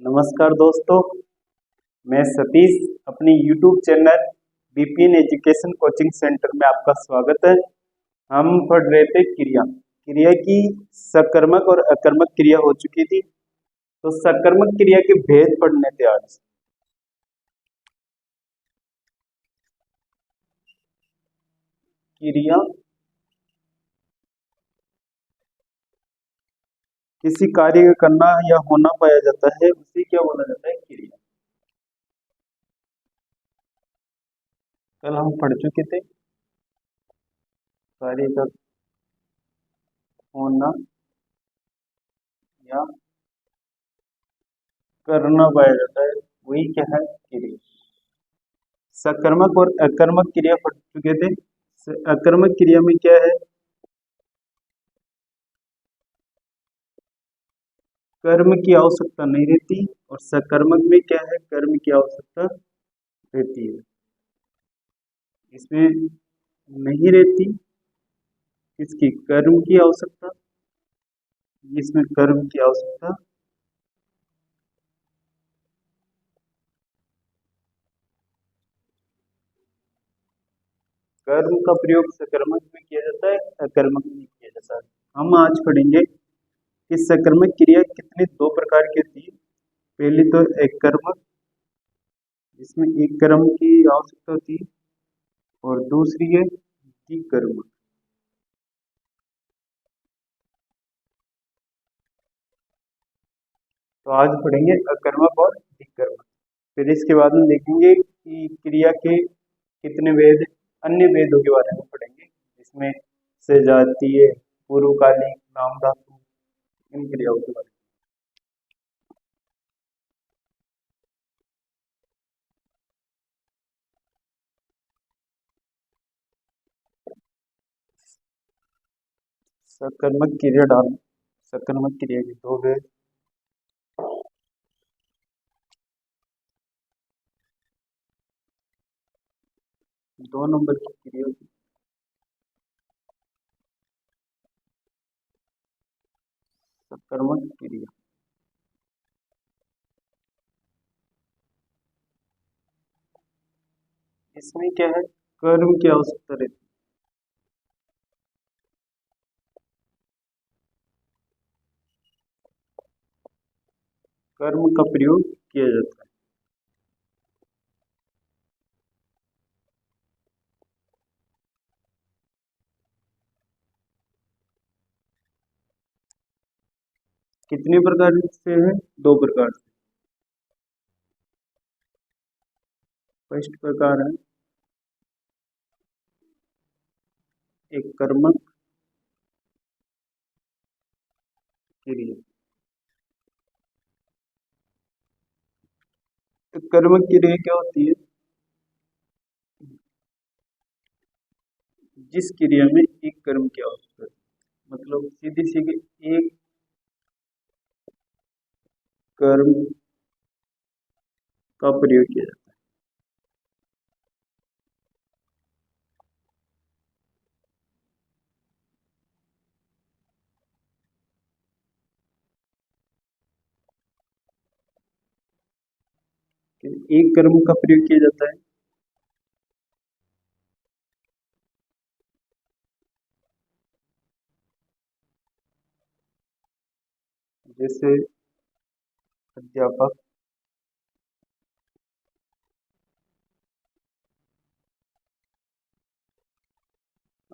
नमस्कार दोस्तों, मैं सतीश अपनी YouTube channel BPN education coaching centre में आपका स्वागत है। हम पढ़ रहे थे क्रिया क्रिया की सकर्मक और अकर्मक क्रिया हो चुकी थी, तो सकर्मक क्रिया के भेद पढ़ने थे आज। क्रिया किसी कार्य का करना या होना पाया जाता है, उसे क्या बोला जाता है? क्रिया। कल हम पढ़ चुके थे कार्य का होना या करना पाया जाता है, वही क्या है? क्रिया। सकर्मक और अकर्मक क्रिया पढ़ चुके थे। अकर्मक क्रिया में क्या है? कर्म की आवश्यकता नहीं रहती, और सकर्मक में क्या है? कर्म की आवश्यकता रहती है। इसमें नहीं रहती किसकी? कर्म की आवश्यकता। इसमें कर्म की आवश्यकता। कर्म का प्रयोग सकर्मक में किया जाता है, अकर्मक में किया जाता है। हम आज पढ़ेंगे कि सकर्मक क्रिया कितने दो प्रकार की होती है। पहली तो एक कर्मक, जिसमें एक कर्म की आवश्यकता होती है, और दूसरी है द्विकर्मक। तो आज पढ़ेंगे अकर्मक और द्विकर्मक। फिर इसके बाद में देखेंगे कि क्रिया के कितने वेद, अन्य वेदों के बारे में पढ़ेंगे, जिसमें सजातीय, पूर्वकालिक, नाम धातु, इन क्रियाओं के बारे में। सकर्मक क्रिया डाल सकर्मक क्रिया के दो वेद। दो नंबर की क्रिया सकर्मक क्रिया। इसमें क्या है? कर्म की आवश्यकता रहती है। कर्म का प्रयोग किया जाता है। कितने प्रकार से है? दो प्रकार से। फर्स्ट प्रकार है एक कर्मक क्रिया। तो कर्मक क्रिया क्या होती है? जिस क्रिया में एक कर्म की आवश्यकता है, मतलब सीधी सीधी एक कर्म का प्रयोग किया जाता है। कि एक कर्म का प्रयोग किया जाता है। जैसे अध्यापक,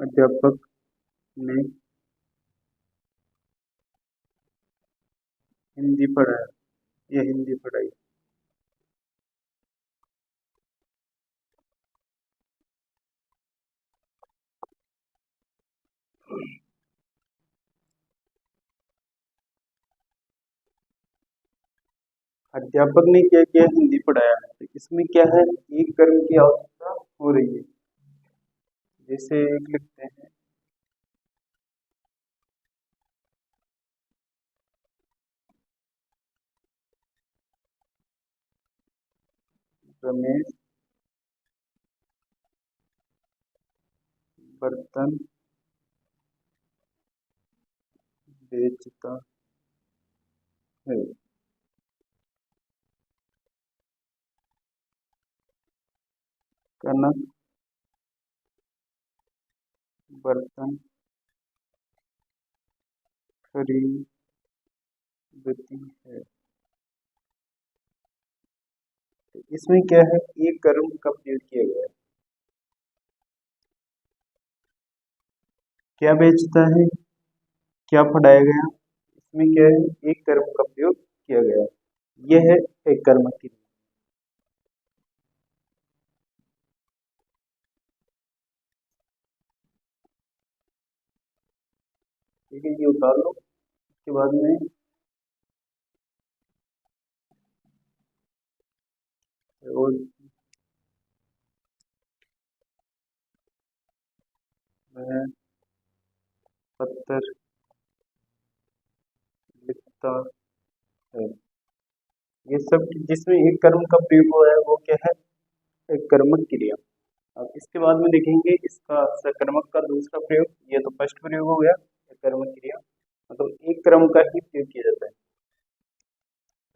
अध्यापक ने हिंदी पढ़ाया या हिंदी पढ़ाई। अध्यापक ने क्या किया? हिंदी पढ़ाया। तो इसमें क्या है? एक कर्म की आवश्यकता हो रही है। जैसे एक लिखते हैं, रमेश बर्तन बेचता है। कनक बर्तन खरीदती है। तो इसमें क्या है, एक कर्म का प्रयोग किया गया है। क्या बेचता है, क्या पढ़ाया गया, इसमें क्या है, एक कर्म का प्रयोग किया गया है। यह है एक कर्म की। ठीक है, ये उतार लो। उसके बाद में और वह पत्थर लिखता है। ये सब जिसमें एक कर्म का प्रयोग हुआ है वो क्या है, एक कर्मक क्रिया। अब इसके बाद में देखेंगे इसका सकर्मक का दूसरा प्रयोग। ये तो फर्स्ट प्रयोग हो गया, एक कर्मक क्रिया मतलब एक कर्म का ही प्रयोग किया जाता है।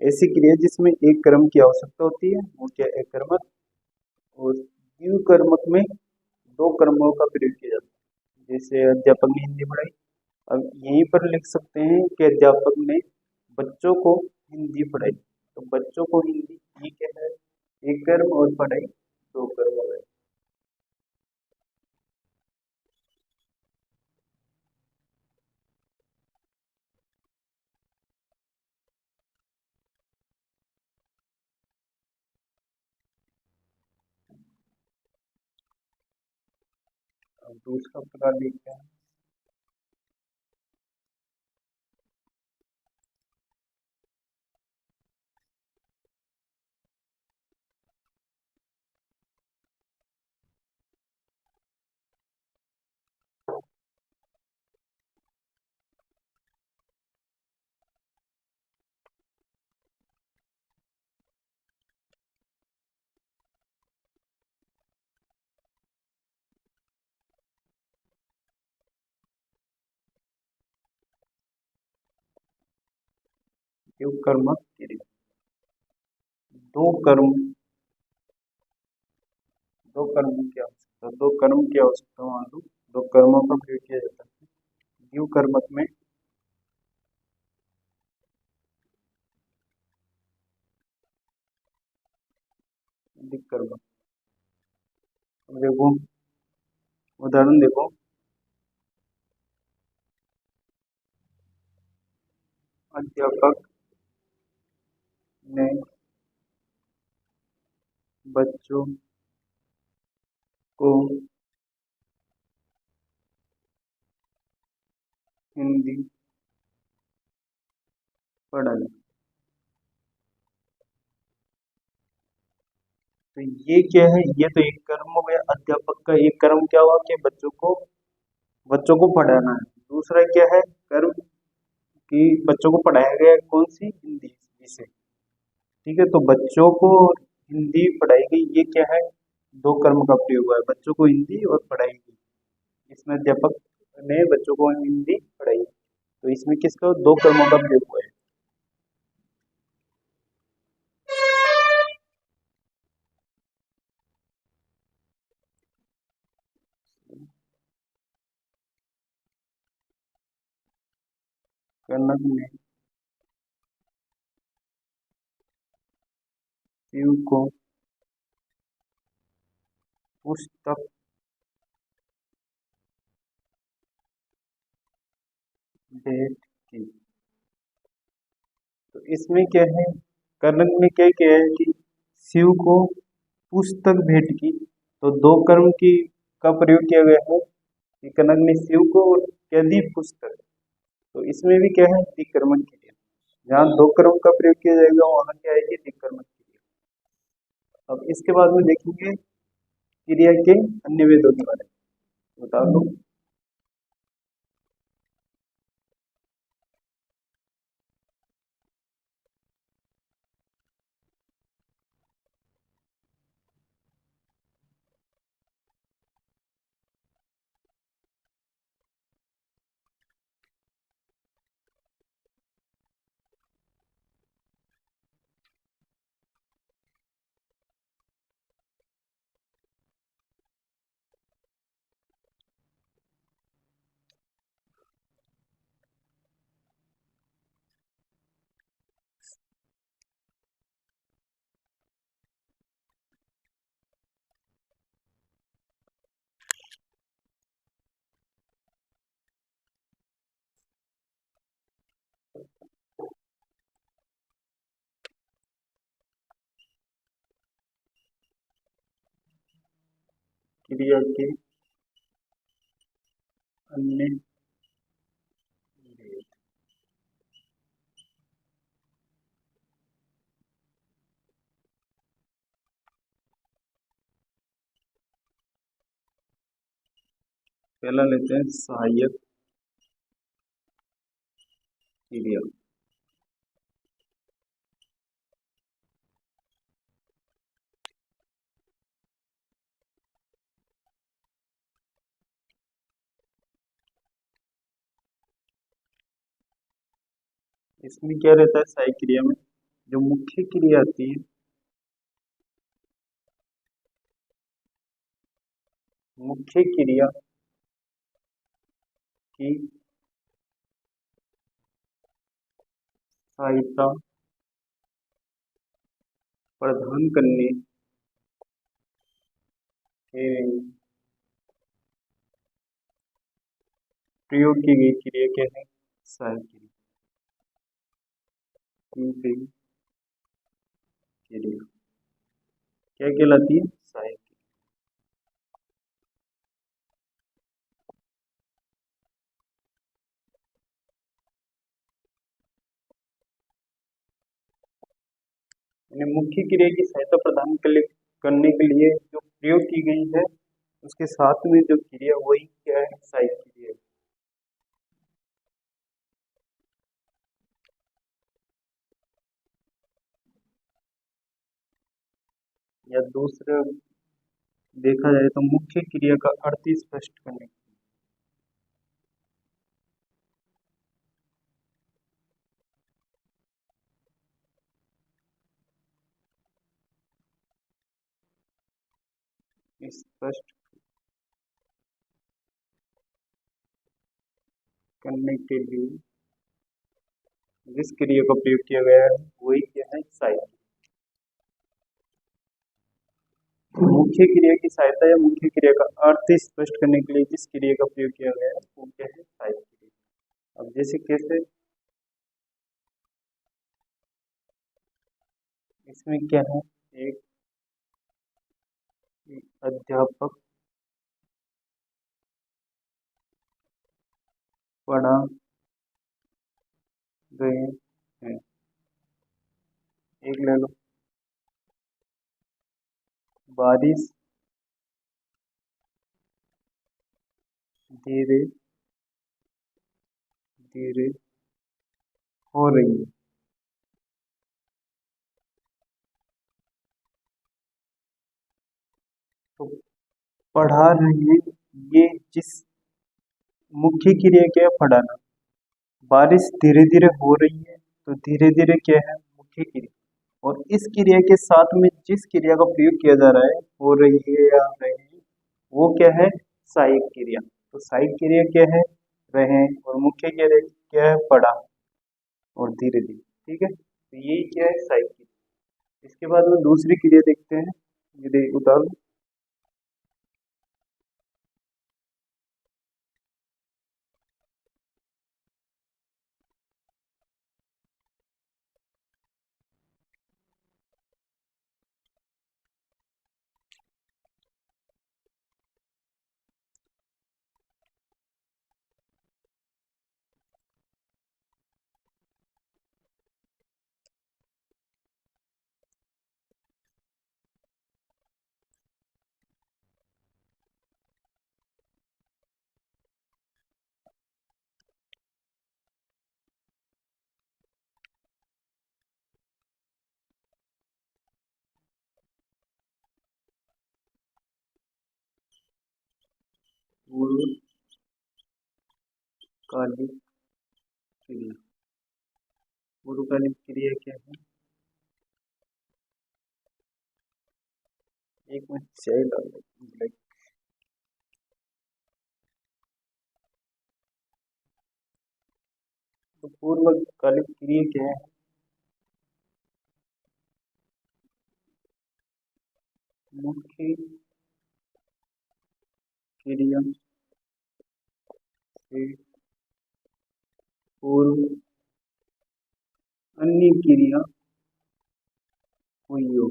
ऐसी क्रिया जिसमें एक कर्म की आवश्यकता होती है वो क्या, एक कर्मक। और द्विव कर्मक में दो कर्मों का प्रयोग किया जाता है। जैसे अध्यापक ने हिंदी पढ़ाई। अब यहीं पर लिख सकते हैं कि अध्यापक ने बच्चों को हिंदी पढ़ाई। तो बच्चों को हिंदी, ये क्या है, एक कर्म, और पढ़ाई दो कर्म हो गए। अब दूसरा प्रकार देखते हैं। ये कर्मक क्रिया, दो कर्म, दो कर्म की आवश्यकता, दो कर्म की आवश्यकता मान लो, दो कर्मों का प्रयोग किया जाता है। द्विव कर्मक में अधिक कर्मक। अब देखो, उदाहरण देखो। अध्यापक ने बच्चों को हिंदी पढ़ाई। तो ये क्या है, ये तो एक कर्म हो गया। अध्यापक का एक कर्म क्या हुआ कि बच्चों को पढ़ाना है। दूसरा क्या है कर्म, कि बच्चों को पढ़ाया गया है, कौन सी, हिंदी विषय। ठीक है, तो बच्चों को हिंदी पढ़ाई गई, ये क्या है, दो कर्म का प्रयोग हुआ है, बच्चों को हिंदी और पढ़ाई गई। इसमें अध्यापक ने बच्चों को हिंदी पढ़ाई, तो इसमें किसका, दो कर्मों का प्रयोग हुआ है। कनक ने शिव को पुस्तक भेंट की। तो इसमें क्या है, कनक में क्या क्या है कि शिव को पुस्तक भेंट की। तो दो कर्म की का प्रयोग किया गया है कि कनक ने शिव को क्या दी, पुस्तक। तो इसमें भी क्या है, दिक्कर्मक क्रिया। जहाँ दो कर्म का प्रयोग किया जाएगा वहां क्या आएगी, दिक्कर्मक क्रिया। अब इसके बाद में देखेंगे क्रिया के अन्य वेदों के बारे में, बता दो। क्रिया के अन्य भेद। पहला लेते हैं सहायक क्रिया। इसमें क्या रहता है, सहायक क्रिया में जो मुख्य क्रिया आती है, मुख्य क्रिया की सहायता प्रदान करने के प्रयोग की गई क्रिया क्या है, सहायक क्रिया। की गई क्रिया क्या कहलाती है, सहायक। मुख्य क्रिया की सहायता प्रदान करने के लिए जो प्रयोग की गई है, उसके साथ में जो क्रिया वही क्या है, सहायक क्रिया। या दूसरा देखा जाए तो मुख्य क्रिया का अर्थ स्पष्ट करने, स्पष्ट करने के लिए जिस क्रिया का प्रयोग किया गया है वही क्या है, सहायक। मुख्य क्रिया की सहायता या मुख्य क्रिया का अर्थ स्पष्ट करने के लिए जिस क्रिया का प्रयोग किया गया है वो क्या है, सहायक क्रिया। अब जैसे कैसे, इसमें क्या है, एक अध्यापक पढ़ा गए हैं, एक ले लो, बारिश धीरे धीरे हो रही है। तो पढ़ा रही है, ये जिस मुख्य क्रिया क्या है, पढ़ाना। बारिश धीरे धीरे हो रही है, तो धीरे धीरे क्या है, मुख्य क्रिया। और इस क्रिया के साथ में जिस क्रिया का प्रयोग किया जा रहा है, हो रही है या रहे हैं, वो क्या है, सहायक क्रिया। तो सहायक क्रिया क्या है, रहे, और मुख्य क्रिया क्या है, पढ़ा और धीरे धीरे। ठीक है, तो यही क्या है, सहायक क्रिया। इसके बाद में दूसरी क्रिया देखते हैं, ये उतार लो। पूर्वकालिक क्रिया, पूर्वकालिक क्रिया क्या है, एक मिनट चाय डाल दो। तो पूर्वकालिक क्रिया क्या है, मुख्य क्रिया से पूर्व अन्य क्रिया हुई हो।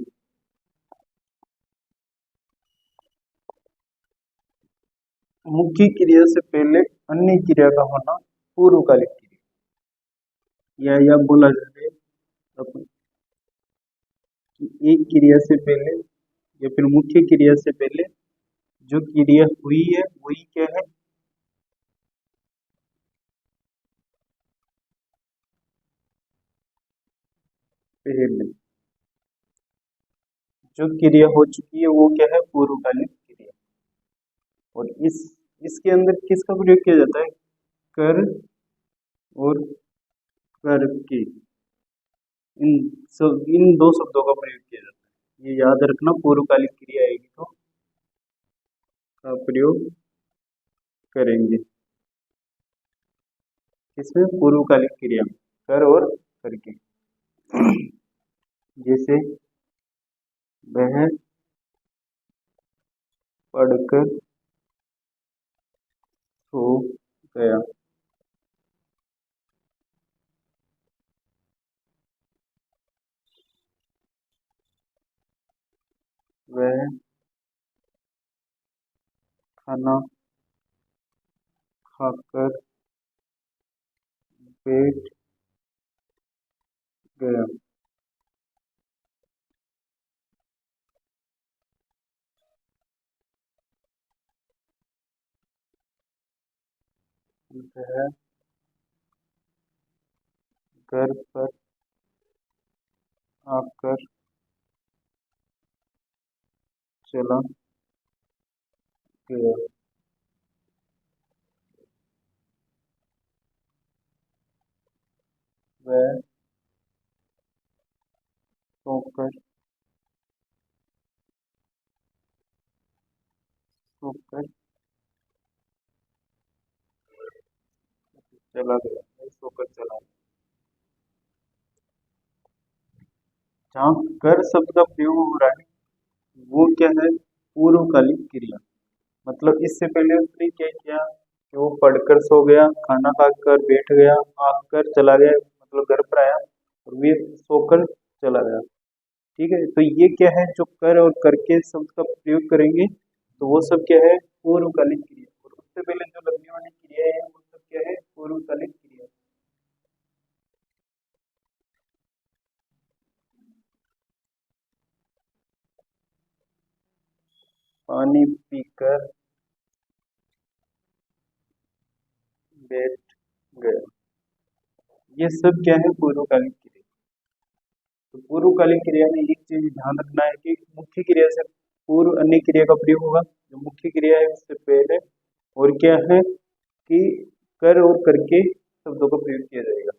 मुख्य क्रिया से पहले अन्य क्रिया का होना पूर्वकालिक क्रिया। या बोला जाए अपन कि एक क्रिया से पहले या फिर मुख्य क्रिया से पहले जो क्रिया हुई है वही क्या है, पहले। जो क्रिया हो चुकी है वो क्या है, पूर्वकालिक क्रिया। और इसके अंदर किसका प्रयोग किया जाता है, कर और करके, इन दो शब्दों का प्रयोग किया जाता है। ये याद रखना, पूर्वकालिक क्रिया आएगी तो का प्रयोग करेंगे। इसमें पूर्वकालिक क्रिया में कर और करके। जैसे वह पढ़कर सो गया। वह खाना खाकर बैठ गया। वह घर पर आकर चला गया। वह सोकर सोकर चला गया। वह सोकर चला गया। जहाँ कर शब्द का प्रयोग हो रहा है वो क्या है, पूर्वकालिक क्रिया। मतलब इससे पहले उसने क्या किया कि वो पढ़कर सो गया, खाना खाकर बैठ गया, आकर चला गया, मतलब घर पर आया और वे सोकर चला गया। ठीक है, तो ये क्या है, जो कर और करके शब्द का प्रयोग करेंगे तो वो सब क्या है, पूर्वकालिक क्रिया। और उससे पहले जो लगने वाली क्रिया है वो सब क्या है, पूर्वकालिक क्रिया। पानी पीकर बैठ गया। ये सब क्या है, पूर्वकालिक क्रिया। तो पूर्वकालिक क्रिया में एक चीज ध्यान रखना है कि मुख्य क्रिया से पूर्व अन्य क्रिया का प्रयोग होगा। जो मुख्य क्रिया है उससे पहले और क्या है कि कर और करके शब्दों का प्रयोग किया जाएगा।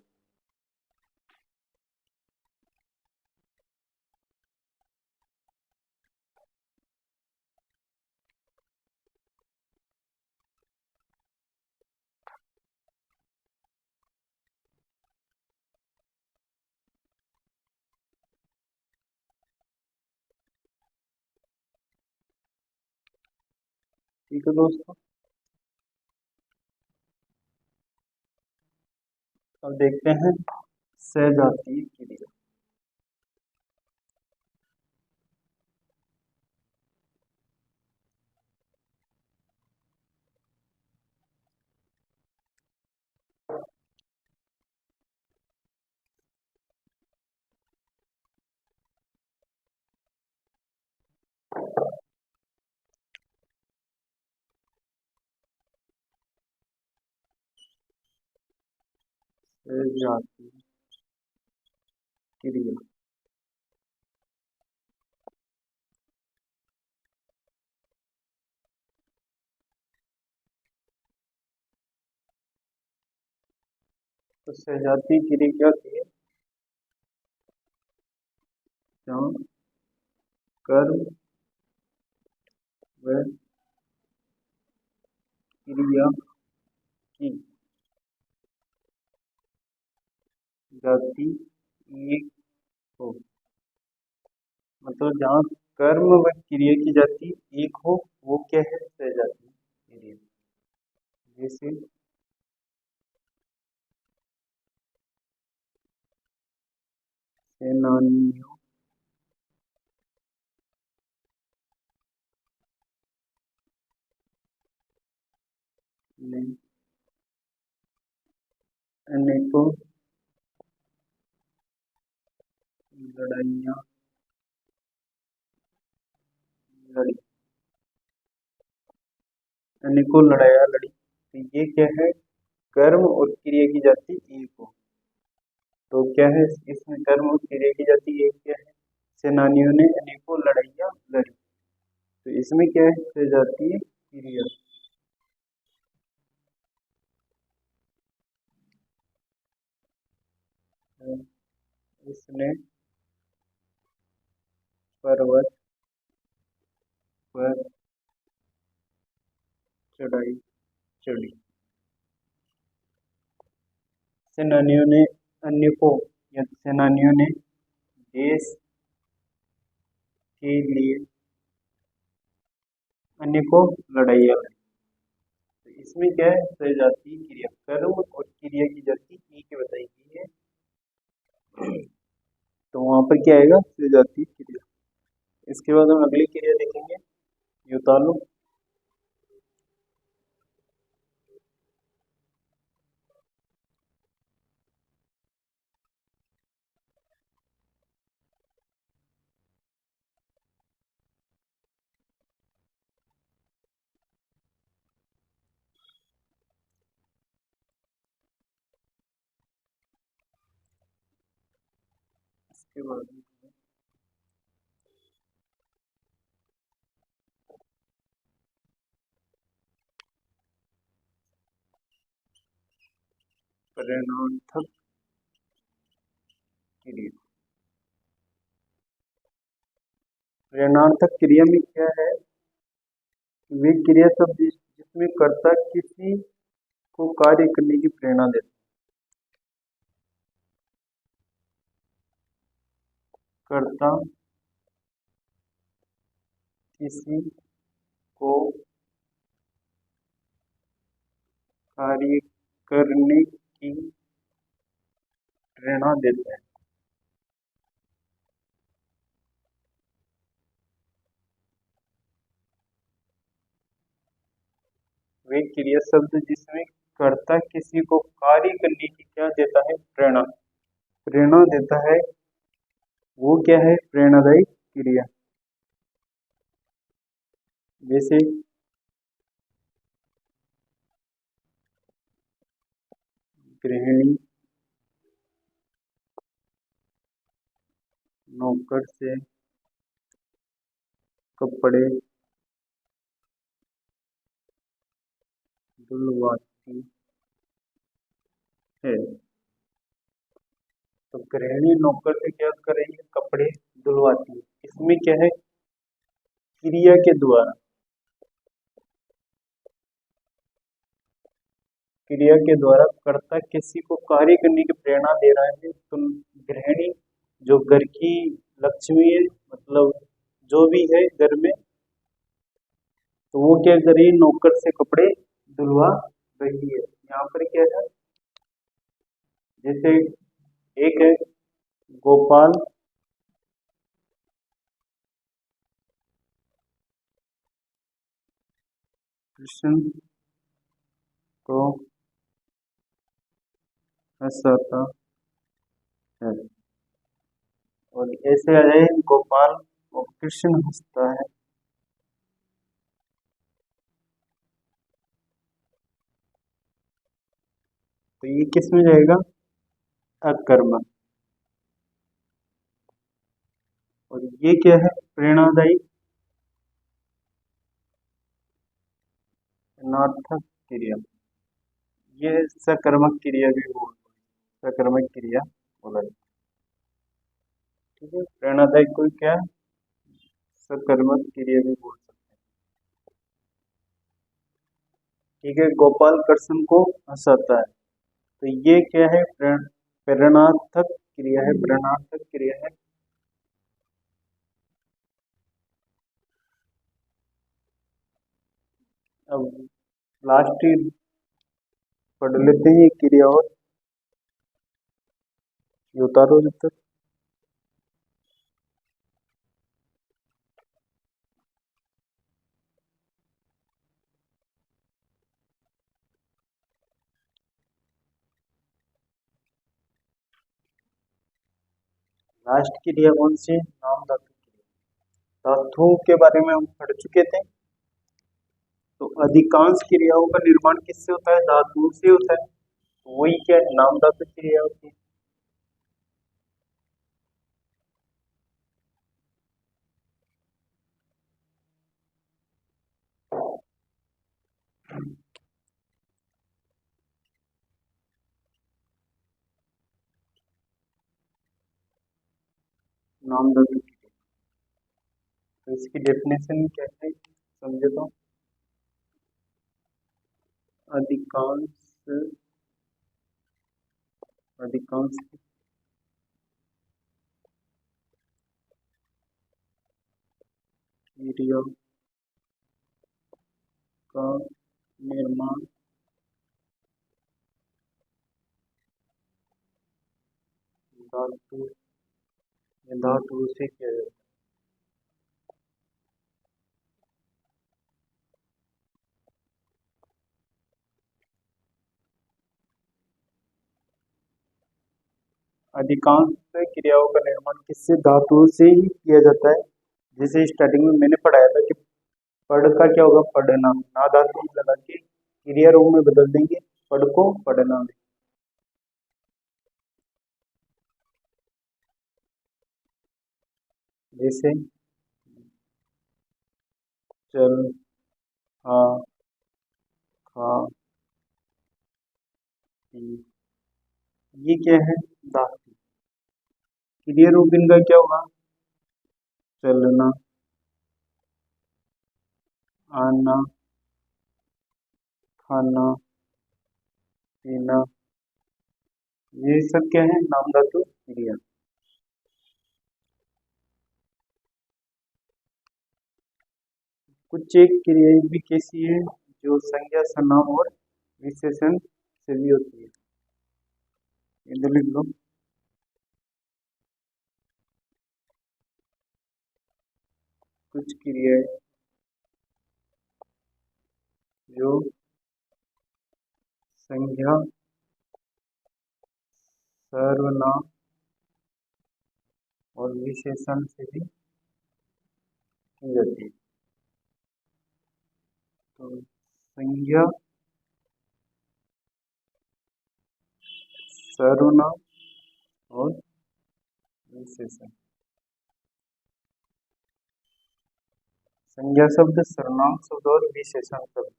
ठीक है दोस्तों, अब देखते हैं सजातीय क्रिया। सजातीय क्रिया। तो सजातीय क्रिया क्या थी, जहाँ कर्म व क्रिया की जाति एक हो। मतलब जहाँ कर्म व क्रिया की जाति एक हो वो क्या है, सजातीय क्रिया। जैसे सेनानियों ने अनेकों लड़ाइयाँ लड़ी, अनेकों लड़ाइयाँ लड़ी। तो ये क्या है, कर्म और क्रिया की जाति एक हो। तो क्या है, इसमें कर्म और क्रिया की जाति एक क्या है, सेनानियों ने अनेकों लड़ाइयाँ लड़ी। तो इसमें क्या है, सजातीय क्रिया। इसने पर्वत पर चढ़ाई चढ़ी। सेनानियों ने अन्य को, या सेनानियों ने देश के लिए अन्य को लड़ाइयाँ लड़ी। तो इसमें क्या है, सजातीय क्रिया, कर्म और क्रिया की जाति एक ही बताई गई है। तो वहां पर क्या आएगा, सजातीय क्रिया। इसके बाद हम अगली क्रिया देखेंगे, युतालु। इसके बाद परिणार्थक क्रिया। परिणार्थक क्रिया में क्या है, वे क्रिया शब्द जिसमें कर्ता किसी को कार्य करने की प्रेरणा देता है। कर्ता किसी को कार्य करने की प्रेरणा देता है। वे क्रिया शब्द जिसमें कर्ता किसी को कार्य करने की क्या देता है, प्रेरणा, प्रेरणा देता है, वो क्या है, प्रेरणादायी क्रिया। जैसे गृहिणी नौकर से कपड़े धुलवाती है। तो गृहिणी नौकर से क्या कर रही है, कपड़े धुलवाती है। इसमें क्या है, क्रिया के द्वारा, क्रिया के द्वारा कर्ता किसी को कार्य करने की प्रेरणा दे रहा है। तो गृहिणी जो घर की लक्ष्मी है, मतलब जो भी है घर में, तो वो क्या कर रही है, नौकर से कपड़े धुलवा रही है। यहाँ पर क्या है, जैसे एक है गोपाल कृष्ण को हंसाता है, और ऐसे आ जाए गोपाल और कृष्ण हंसता है। तो ये किस में जाएगा, अकर्मक। और ये क्या है, प्रेरणादायी अनर्थक क्रिया। ये सकर्मक क्रिया भी बोल, सकर्मक क्रिया बोला जाता है। ठीक है, प्रेरणादायी कोई क्या, सकर्मक क्रिया भी बोल सकते हैं। ठीक है, गोपाल कृष्ण को हंसाता है। तो ये क्या है, प्रेरणार्थक क्रिया है, प्रेरणार्थक क्रिया है। अब लास्ट पढ़ लेते हैं क्रिया, और ये उतारो जब तक। लास्ट क्रिया कौन सी है? नाम धातु क्रिया। धातुओं के बारे में हम पढ़ चुके थे। तो अधिकांश क्रियाओं का निर्माण किससे होता है? धातुओं से होता है। तो वही क्या है? नाम धातु क्रिया होती है। नाम धातु क्रिया। तो इसकी डेफिनेशन कैसे समझे? तो अधिकांश अधिकांश क्रिया का निर्माण धातु धातु से किया जाता है। अधिकांश क्रियाओं का निर्माण किससे? धातुओं से ही किया जाता है। जैसे स्टार्टिंग में मैंने पढ़ाया था कि पढ़ का क्या होगा? पढ़ना। ना धातु लगा के क्रिया रूप में बदल देंगे, पढ़ को पढ़ना में। जैसे चल, आ, खा, पी, ये क्या है? धातु। क्रिया रूप इनका क्या होगा? चलना, आना, खाना, पीना, ये सब क्या है? नाम धातु क्रिया। कुछ एक क्रिया भी कैसी है जो संज्ञा, सर्वनाम और विशेषण से भी होती है। इधर लिख लो। कुछ क्रियाएं जो संज्ञा, सर्वनाम और विशेषण से भी की जाती है। तो संज्ञा, सर्वनाम और विशेषण। संज्ञा शब्द, सर्वनाम शब्द और विशेषण शब्द,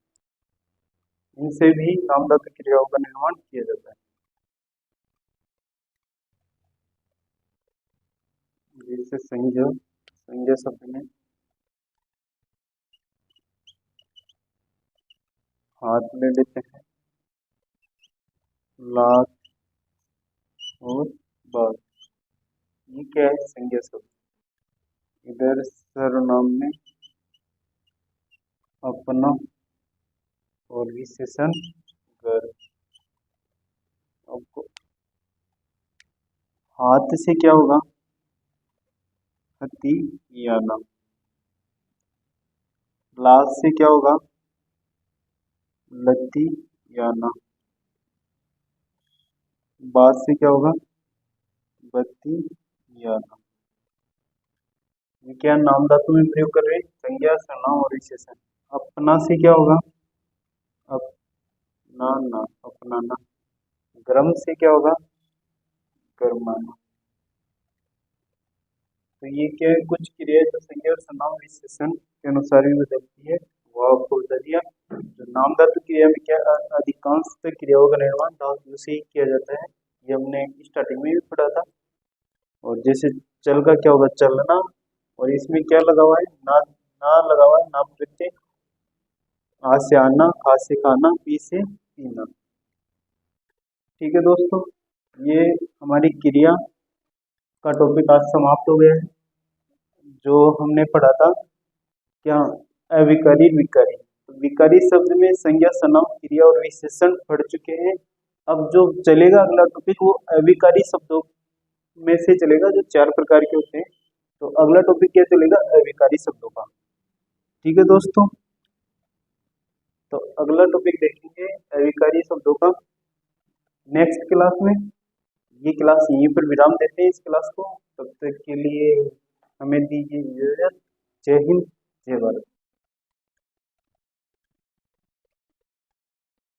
इनसे भी नामधातु क्रियाओं का निर्माण किया जाता है। जैसे संज्ञा, संज्ञा शब्द में हाथ ले लेते हैं, लात और बात, ये क्या है? संज्ञा शब्द। इधर सर्वनाम में अपना और विशेषण घर। आपको हाथ से क्या होगा? हथी याना। लात से क्या होगा? लत्ती याना। बात से क्या होगा? बत्ती याना। ये क्या नाम धातु में प्रयोग कर रहे हैं? संज्ञा, सर्वनाम और विशेषण। अपना से क्या होगा? अपना ना, अपनाना। गर्म से क्या होगा? गर्माना। तो ये क्या है? कुछ क्रिया जो संज्ञा और सर्वनाम विशेषण के अनुसार भी बदलती है, वो आपको बता दिया। जो नाम धातु क्रिया में क्या अधिकांश क्रियाओं का निर्माण धातु से ही किया जाता है, ये हमने स्टार्टिंग में भी पढ़ा था। और जैसे चल का क्या होगा? चलना। और इसमें क्या लगा हुआ है? ना, ना लगा हुआ है, ना प्रत्यय। आ से आना, खा से खाना, पी से पीना। ठीक है दोस्तों, ये हमारी क्रिया का टॉपिक आज समाप्त हो गया है। जो हमने पढ़ा था क्या? अविकारी, विकारी। तो विकारी शब्द में संज्ञा, सर्वनाम, क्रिया और विशेषण पढ़ चुके हैं। अब जो चलेगा अगला टॉपिक वो अविकारी शब्दों में से चलेगा, जो 4 प्रकार के होते हैं। तो अगला टॉपिक क्या चलेगा? अविकारी शब्दों का। ठीक है दोस्तों, तो अगला टॉपिक देखेंगे अविकारी शब्दों का नेक्स्ट क्लास में। ये क्लास यहीं पर विराम देते हैं इस क्लास को। तब तक के लिए हमें दीजिए इजाजत। जय हिंद, जय भारत।